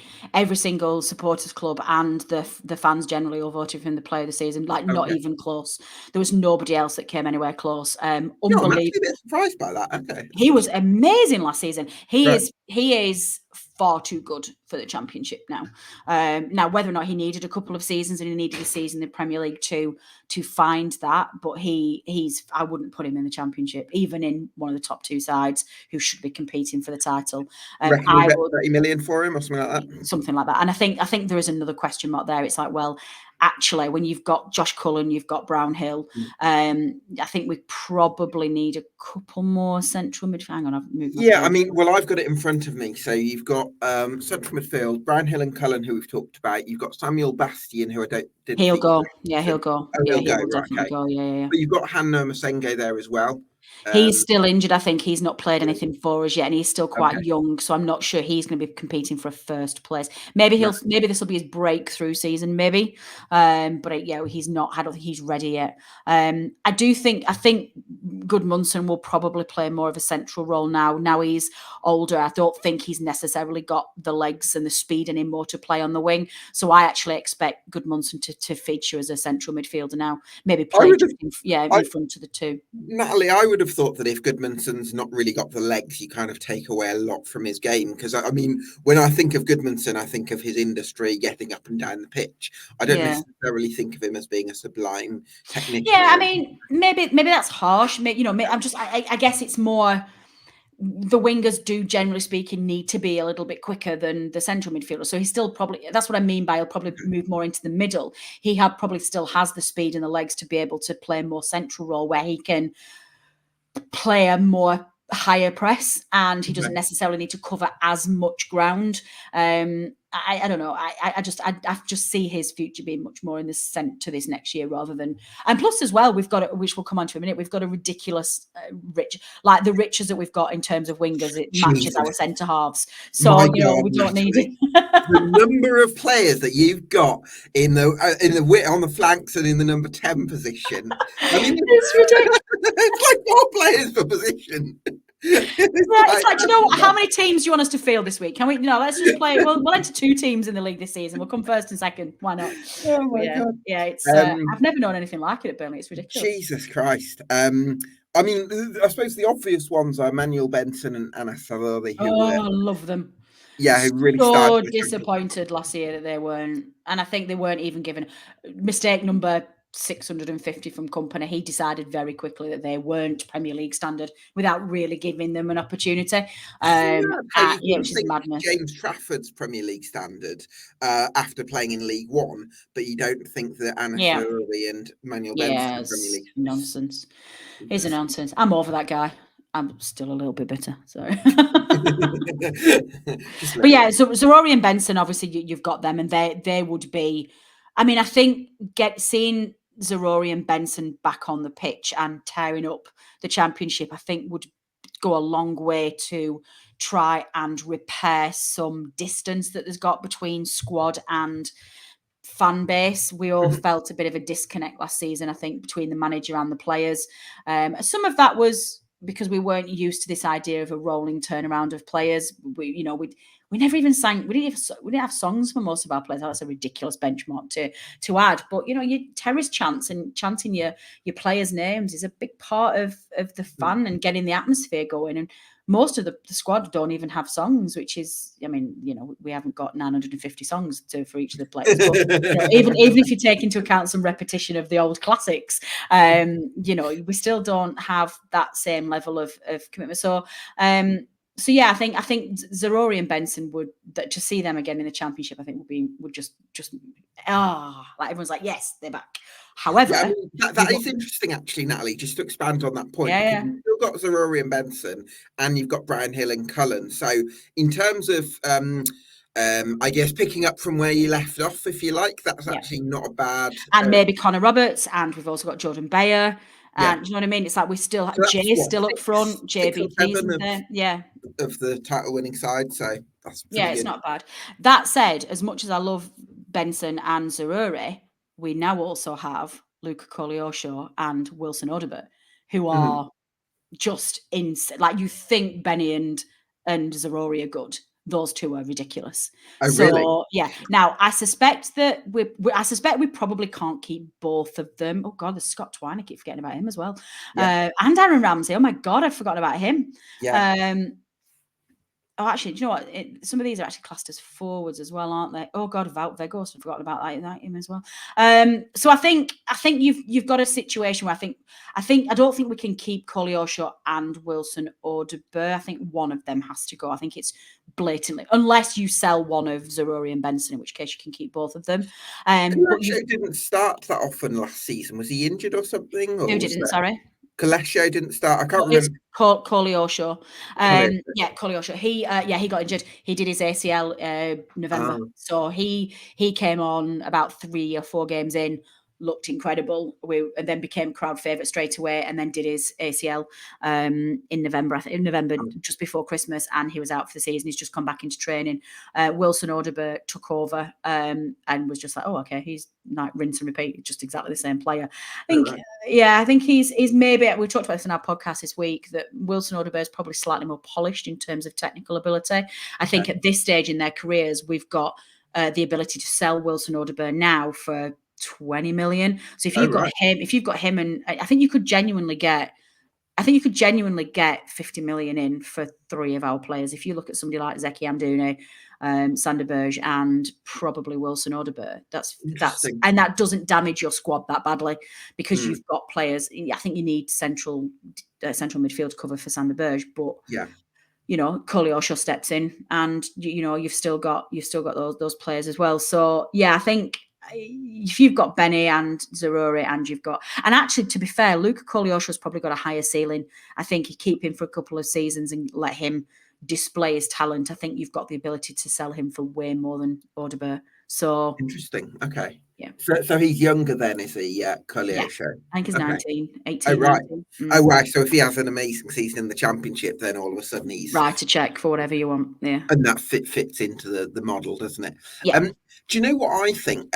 single supporters club and the fans generally all voted for him the player of the season. Like not even close. There was nobody else that came anywhere close. Unbelievable. I'm actually a bit surprised by that. Okay, he was amazing last season. He is far too good for the championship now. Now, whether or not he needed a couple of seasons and he needed a season in the Premier League to find that, but I wouldn't put him in the championship, even in one of the top two sides who should be competing for the title. I would 30 million for him or something like that. Something like that. And I think there is another question mark there. It's like, well, actually, when you've got Josh Cullen, you've got Brownhill, I think we probably need a couple more central midfield. Hang on, I've moved my I mean, well, I've got it in front of me. So you've got central midfield, Brownhill and Cullen, who we've talked about. You've got Samuel Bastian, who he'll go. Yeah, he'll go. Oh, yeah, he'll go. Right, go. Yeah. But you've got Hanno Masenge there as well. He's still injured. I think he's not played anything for us yet, and he's still quite young. So I'm not sure he's going to be competing for a first place. Maybe this will be his breakthrough season. Maybe, but he's not. I don't think he's ready yet. I think Gudmundsson will probably play more of a central role now. Now he's older. I don't think he's necessarily got the legs and the speed anymore to play on the wing. So I actually expect Gudmundsson to feature as a central midfielder now. Maybe play in front of the two. Natalie, I would have thought that if Gudmundsson's not really got the legs, you kind of take away a lot from his game. Because I mean, when I think of Gudmundsson, I think of his industry getting up and down the pitch. I don't necessarily think of him as being a sublime technical. Yeah, I mean, maybe that's harsh. I guess it's more. The wingers do, generally speaking, need to be a little bit quicker than the central midfielder. So he's still that's what I mean by he'll probably move more into the middle. He probably still has the speed and the legs to be able to play a more central role where he can play a more higher press, and he doesn't necessarily need to cover as much ground. I don't know. I just see his future being much more in the centre this next year rather than. And plus, as well, we've got, which we'll come on to in a minute, we've got a ridiculous rich, like the riches that we've got in terms of wingers. It matches our centre halves. So My you know, God, we don't need it. The number of players that you've got in the on the flanks and in the number 10 position. I mean, it's ridiculous. It's like 4 players per position. It's like, do you know what? How many teams do you want us to field this week? Can we? No, let's just play. We'll enter 2 teams in the league this season. We'll come first and second. Why not? Oh my God! Yeah. It's I've never known anything like it at Burnley. It's ridiculous. Jesus Christ! I mean, I suppose the obvious ones are Manuel Benson and Anas Sarari. I love them. Yeah, who really so disappointed last year that they weren't, and I think they weren't even given mistake number 650 from Kompany. He decided very quickly that they weren't Premier League standard without really giving them an opportunity. Which is madness. James Trafford's Premier League standard after playing in League One, but you don't think that Anas Sarari and Manuel Benson are Premier League. Nonsense. It's a nonsense. I'm over that guy. I'm still a little bit bitter. So, but yeah, so Zarori and Benson, obviously you've got them, and they would be. I mean, I think seeing Zarori and Benson back on the pitch and tearing up the Championship, I think would go a long way to try and repair some distance that there's got between squad and fan base. We all felt a bit of a disconnect last season, I think, between the manager and the players. Some of that was because we weren't used to this idea of a rolling turnaround of players. We never even sang. We didn't have songs for most of our players. That's a ridiculous benchmark to add. But your terrace chants and chanting your players' names is a big part of the fun and getting the atmosphere going. And most of the squad don't even have songs, which is, I mean, we haven't got 950 songs for each of the players. But, even if you take into account some repetition of the old classics, we still don't have that same level of commitment. So yeah, I think Zarori and Benson to see them again in the Championship, I think would just like everyone's like, yes, they're back. However, I mean, that is interesting, actually, Natalie. Just to expand on that point, you've still got Zarori and Benson, and you've got Brian Hill and Cullen. So, in terms of, I guess picking up from where you left off, if you like, that's actually not a bad. And maybe Connor Roberts, and we've also got Jordan Bayer. And you know what I mean? It's like we still have Jay's still up front, JBT's there. Yeah. Of the title winning side. So that's it's not bad. That said, as much as I love Benson and Zaruri, we now also have Luca Koleosho and Wilson Odobert, who are just insane. Like, you think Benny and Zaruri are good. Those two are ridiculous. Oh, really? Yeah. Now, I suspect that we probably can't keep both of them. Oh God, there's Scott Twine. I keep forgetting about him as well. Yeah. And Aaron Ramsey. Oh my God, I've forgotten about him. Yeah. Actually, do you know what? Some of these are actually classed as forwards as well, aren't they? Oh God, Wout Weghorst, I've forgotten about that him as well. So I think you've got a situation where I don't think we can keep Koleosho and Wilson Odobert. I think one of them has to go. I think it's blatantly, unless you sell one of Zarori and Benson, in which case you can keep both of them. Koleosho didn't start that often last season. Was he injured or something? Who didn't? Sorry. Koleosho didn't start. I can't remember. Koleosho. Koleosho. He got injured. He did his ACL November. So he came on about 3 or 4 games in, looked incredible, and then became crowd favourite straight away, and then did his ACL in November. I think in November, just before Christmas, and he was out for the season. He's just come back into training. Wilson Odobert took over and was just like, oh, okay, he's like rinse and repeat, just exactly the same player. I think he's maybe, we talked about this in our podcast this week, that Wilson Odobert is probably slightly more polished in terms of technical ability. I think at this stage in their careers, we've got the ability to sell Wilson Odobert now for 20 million. So if you've got him, and I think you could genuinely get 50 million in for 3 of our players. If you look at somebody like Zeki Amdouni, Sander Berge, and probably Wilson Odobert, and that doesn't damage your squad that badly, because you've got players. I think you need central midfield cover for Sander Berge, but Koleosho steps in, and you've still got those players as well. So yeah, I think if you've got Benny and Zaruri and and actually, to be fair, Luka Kolyosha's probably got a higher ceiling. I think you keep him for a couple of seasons and let him display his talent. I think you've got the ability to sell him for way more than Audebert. So interesting. Okay. Yeah. So he's younger then, is he? Kolyosha. Yeah. I think he's 19, 18, Oh, right. 19. Oh, right. So if he has an amazing season in the Championship, then all of a sudden he's right to check for whatever you want. Yeah. And that fits into the model, doesn't it? Yeah. Do you know what I think?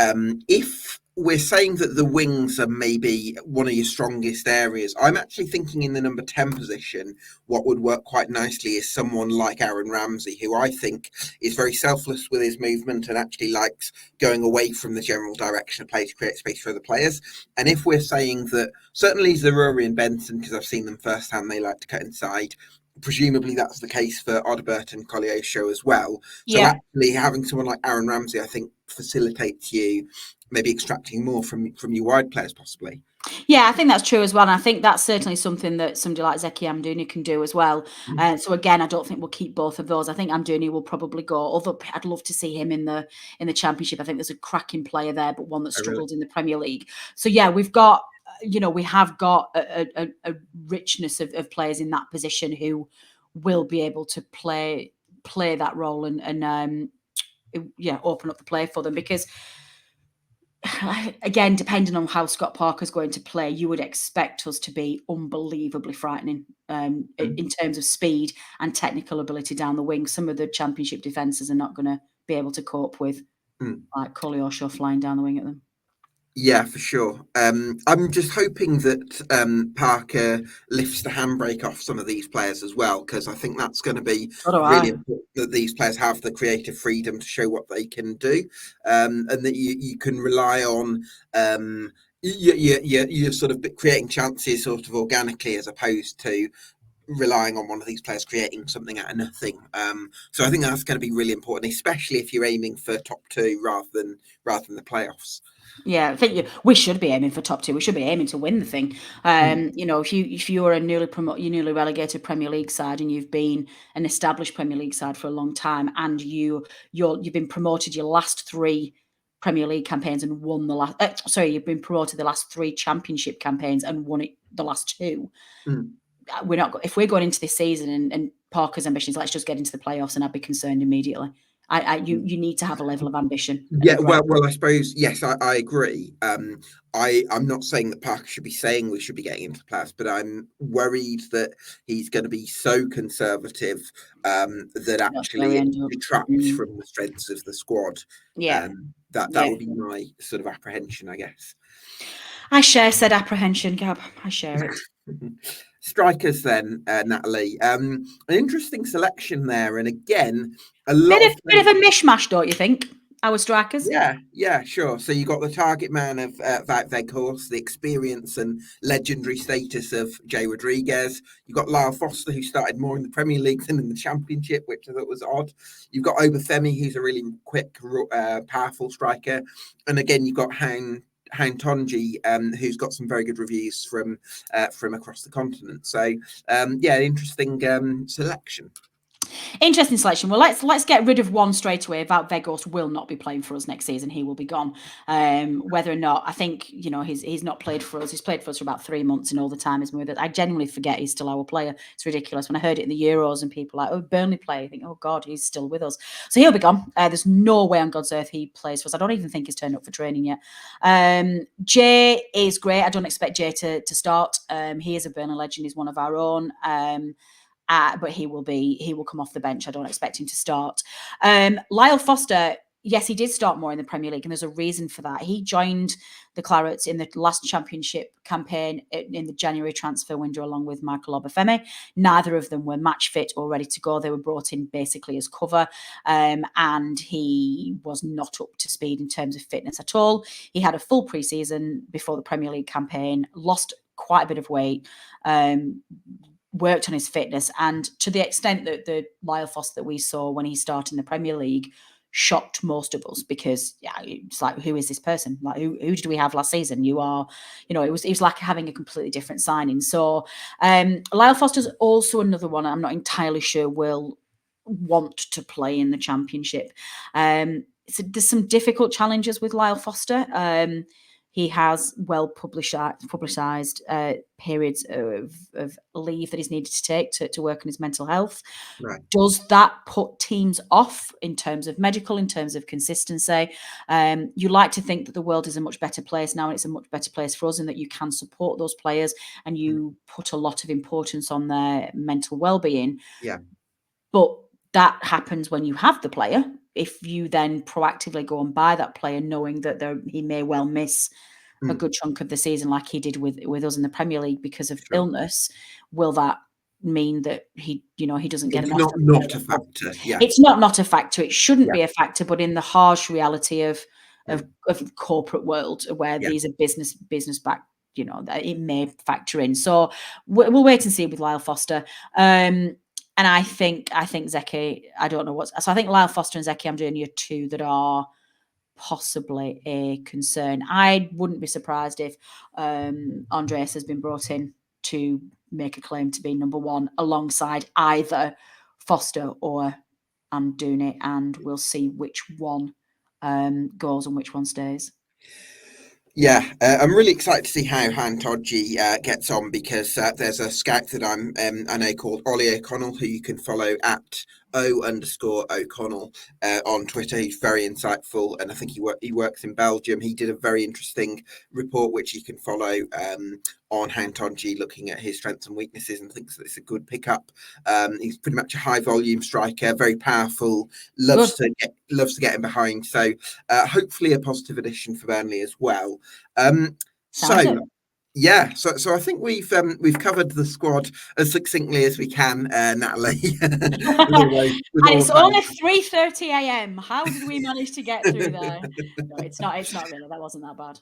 If we're saying that the wings are maybe one of your strongest areas, I'm actually thinking in the number 10 position, what would work quite nicely is someone like Aaron Ramsey, who I think is very selfless with his movement and actually likes going away from the general direction of play to create space for other players. And if we're saying that certainly Zaruri and Benson, because I've seen them firsthand, they like to cut inside. Presumably that's the case for Audebert and Kolyosha as well. So actually having someone like Aaron Ramsey, I think, facilitates you maybe extracting more from your wide players possibly. Yeah, I think that's true as well. And I think that's certainly something that somebody like Zeki Amdouni can do as well. So again, I don't think we'll keep both of those. I think Amdouni will probably go, although I'd love to see him in the Championship. I think there's a cracking player there, but one that struggled in the Premier League. So yeah, we've got, we have got a richness of players in that position who will be able to play that role and open up the play for them, because again, depending on how Scott Parker's going to play, you would expect us to be unbelievably frightening in terms of speed and technical ability down the wing. Some of the Championship defences are not going to be able to cope with like Kolyosha flying down the wing at them. Yeah, for sure. I'm just hoping that Parker lifts the handbrake off some of these players as well, because I think that's going to be really important that these players have the creative freedom to show what they can do, and that you can rely on you're sort of creating chances sort of organically as opposed to relying on one of these players creating something out of nothing. So I think that's going to be really important, especially if you're aiming for top two rather than the playoffs. Yeah, I think we should be aiming for top two. We should be aiming to win the thing. If you're a newly relegated Premier League side and you've been an established Premier League side for a long time, and you've been promoted your last 3 Premier League campaigns and won the last. You've been promoted the last 3 Championship campaigns and won it the last 2. We're not. If we're going into this season and Parker's ambitions, let's just get into the playoffs, and I'd be concerned immediately. You need to have a level of ambition. Yeah, well, I suppose yes, I agree. I'm not saying that Parker should be saying we should be getting into the playoffs, but I'm worried that he's going to be so conservative that actually it detracts from the strengths of the squad. Yeah, that would be my sort of apprehension, I guess. I share said apprehension, Gab. I share it. Strikers then, Natalie. An interesting selection there, and again, a bit of a mishmash, don't you think? Our strikers. Yeah, sure. So you got the target man of Wout Weghorst, the experience and legendary status of Jay Rodriguez. You've got Lyle Foster, who started more in the Premier League than in the Championship, which I thought was odd. You've got Obafemi, who's a really quick, powerful striker, and again you've got Hain Tonji, who's got some very good reviews from across the continent. So interesting selection. Interesting selection. Well, let's get rid of one straight away. Wout Weghorst will not be playing for us next season. He will be gone. Whether or not, I think, he's not played for us. He's played for us for about 3 months, and all the time he's been with us. I genuinely forget he's still our player. It's ridiculous. When I heard it in the Euros and people like, oh, Burnley play, I think, oh God, he's still with us. So he'll be gone. There's no way on God's earth he plays for us. I don't even think he's turned up for training yet. Jay is great. I don't expect Jay to start. He is a Burnley legend. He's one of our own. But he will come off the bench. I don't expect him to start. Lyle Foster, yes, he did start more in the Premier League, and there's a reason for that. He joined the Clarets in the last Championship campaign in the January transfer window, along with Michael Obafemi. Neither of them were match fit or ready to go. They were brought in basically as cover, and he was not up to speed in terms of fitness at all. He had a full pre-season before the Premier League campaign, lost quite a bit of weight, worked on his fitness, and to the extent that the Lyle Foster that we saw when he started in the Premier League shocked most of us, because it's like, who is this person? Like, who did we have last season? You are, it was like having a completely different signing. So Lyle Foster's also another one I'm not entirely sure will want to play in the Championship. there's some difficult challenges with Lyle Foster. He has well publicised periods of leave that he's needed to take to work on his mental health. Right. Does that put teams off in terms of medical, in terms of consistency? You like to think that the world is a much better place now, and it's a much better place for us, and that you can support those players and you put a lot of importance on their mental well-being. Yeah. But that happens when you have the player. If you then proactively go and buy that player, knowing that he may well miss a good chunk of the season, like he did with us in the Premier League because of illness, will that mean that he doesn't get an offer? Not a factor. Yeah, it's not a factor. It shouldn't be a factor, but in the harsh reality of corporate world, where these are business backed, it may factor in. So we'll wait and see with Lyle Foster. And I think Zeki, I don't know so I think Lyle Foster and Zeki Amdouni are two that are possibly a concern. I wouldn't be surprised if Andreas has been brought in to make a claim to be number one alongside either Foster or Amdouni, and we'll see which one goes and which one stays. Yeah, I'm really excited to see how Hantodji gets on, because there's a scout that I know called Ollie O'Connell, who you can follow at O_O'Connell on Twitter. He's very insightful, and I think he works in Belgium. He did a very interesting report which you can follow on Hantodji, looking at his strengths and weaknesses, and thinks that it's a good pickup. He's pretty much a high volume striker, very powerful, loves to get in behind. So hopefully a positive addition for Burnley as well. So I think we've covered the squad as succinctly as we can, Natalie. And it's only 3:30 a.m. How did we manage to get through there? No, it's not really. That wasn't that bad.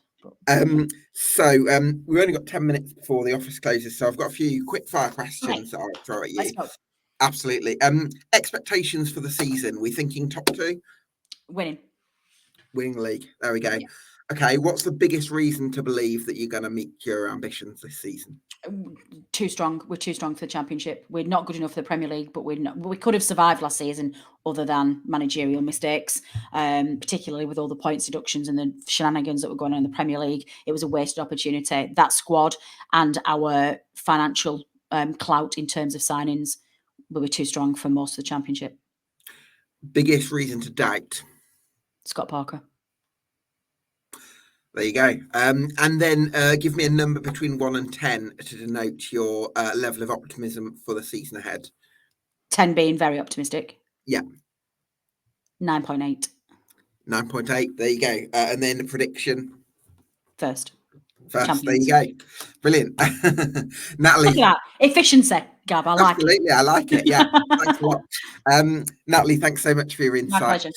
We've only got 10 minutes before the office closes, so I've got a few quick fire questions that I'll throw at you. Let's go. Absolutely. Expectations for the season? We're thinking top two? Winning the league. There we go. Yeah. Okay, what's the biggest reason to believe that you're going to meet your ambitions this season? Too strong. We're too strong for the Championship. We're not good enough for the Premier League, but we could have survived last season other than managerial mistakes, particularly with all the points deductions and the shenanigans that were going on in the Premier League. It was a wasted opportunity. That squad and our financial clout in terms of signings, we were too strong for most of the Championship. Biggest reason to doubt? Scott Parker. There you go. And then give me a number between 1 and 10 to denote your level of optimism for the season ahead. 10 being very optimistic. Yeah. 9.8. 9.8. There you go. And then the prediction. First. Champions. There you go. Brilliant. Natalie. Look at that. Efficiency, Gab. I like it. Absolutely. I like it. Yeah. Thanks a lot. Natalie, thanks so much for your insight. My pleasure.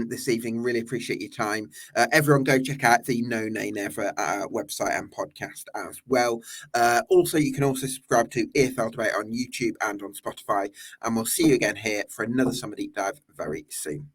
This evening. Really appreciate your time. Everyone go check out the No Nay Never website and podcast as well. Also, you can also subscribe to EFL Debate on YouTube and on Spotify, and we'll see you again here for another Summer Deep Dive very soon.